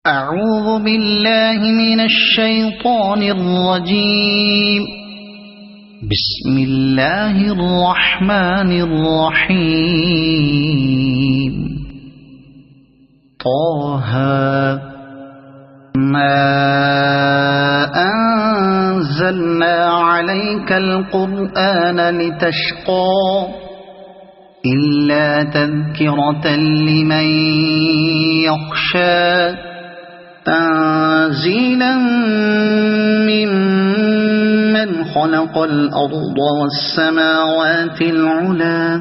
أعوذ بالله من الشيطان الرجيم. بسم الله الرحمن الرحيم. طه ما أنزلنا عليك القرآن لتشقى إلا تذكرة لمن يخشى تنزيلا ممن خلق الأرض والسماوات العلى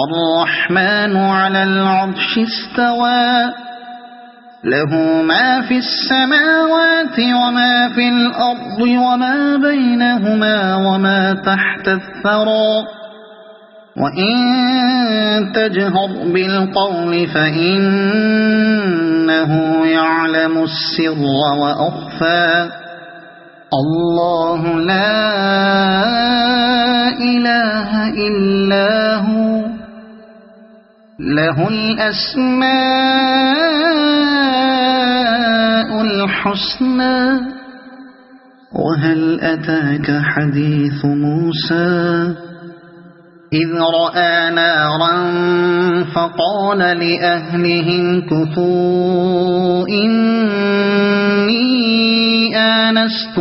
الرحمن على العرش استوى له ما في السماوات وما في الأرض وما بينهما وما تحت الثرى وإن تجهر بالقول فإنه يعلم السر وأخفى الله لا إله إلا هو له الأسماء الحسنى. وهل أتاك حديث موسى إذ رأى نارا فقال لأهلهم كثوا إني آنست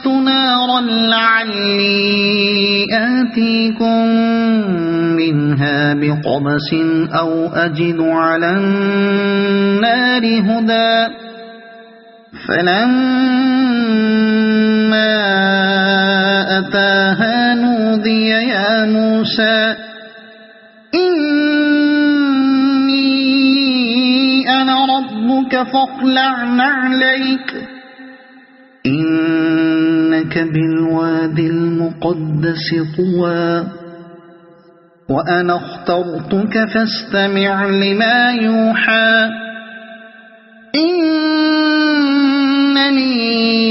نارا لعلي آتيكم منها بقبس أو أجد على النار هدى فلما أتاها نودي يا موسى إني أنا ربك فاخلع نعليك إنك بالوادي المقدس طوى وأنا اخترتك فاستمع لما يوحى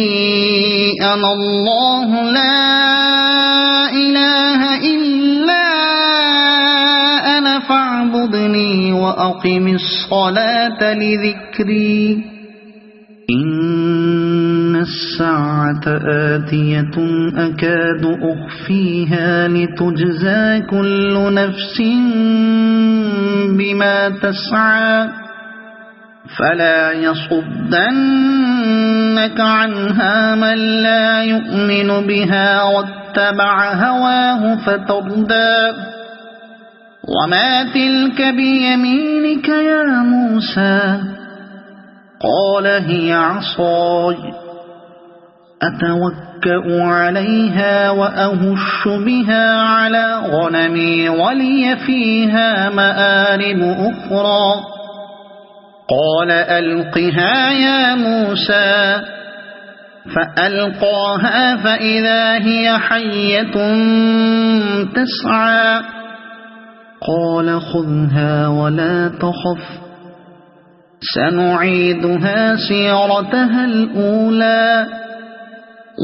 إنني أنا الله لا إله إلا أنا فاعبدني وأقم الصلاة لذكري إن الساعة آتية أكاد أخفيها لتجزى كل نفس بما تسعى فلا يصدنك عنها من لا يؤمن بها واتبع هواه فتردى وما تلك بيمينك يا موسى قال هي عصاي أتوكأ عليها وأهش بها على غنمي ولي فيها مآرب أخرى قال ألقها يا موسى فألقاها فإذا هي حية تسعى قال خذها ولا تخف سنعيدها سيرتها الأولى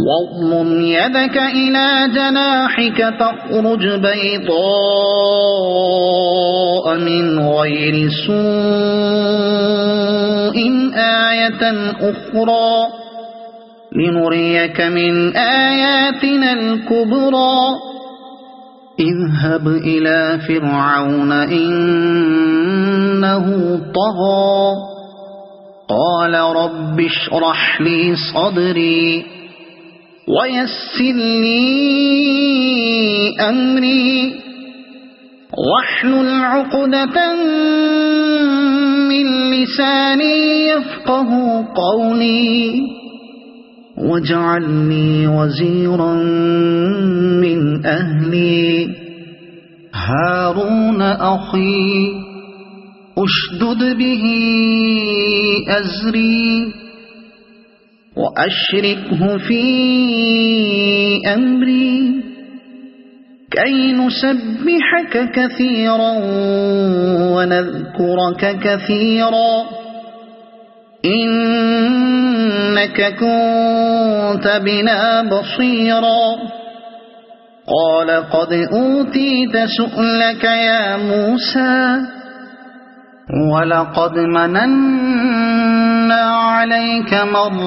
واضمم يدك إلى جناحك تخرج بيضاء من غير سوء آية أخرى لنريك من آياتنا الكبرى اذهب إلى فرعون إنه طغى قال رب اشرح لي صدري ويسر لي أمري واحلل عقدة من لساني يفقه قولي واجعل لي وزيرا من أهلي هارون أخي أشدد به أزري وأشركه في أمري كي نسبحك كثيرا ونذكرك كثيرا إنك كنت بنا بصيرا قال قد أوتيت سؤلك يا موسى ولقد مننا عليك مرة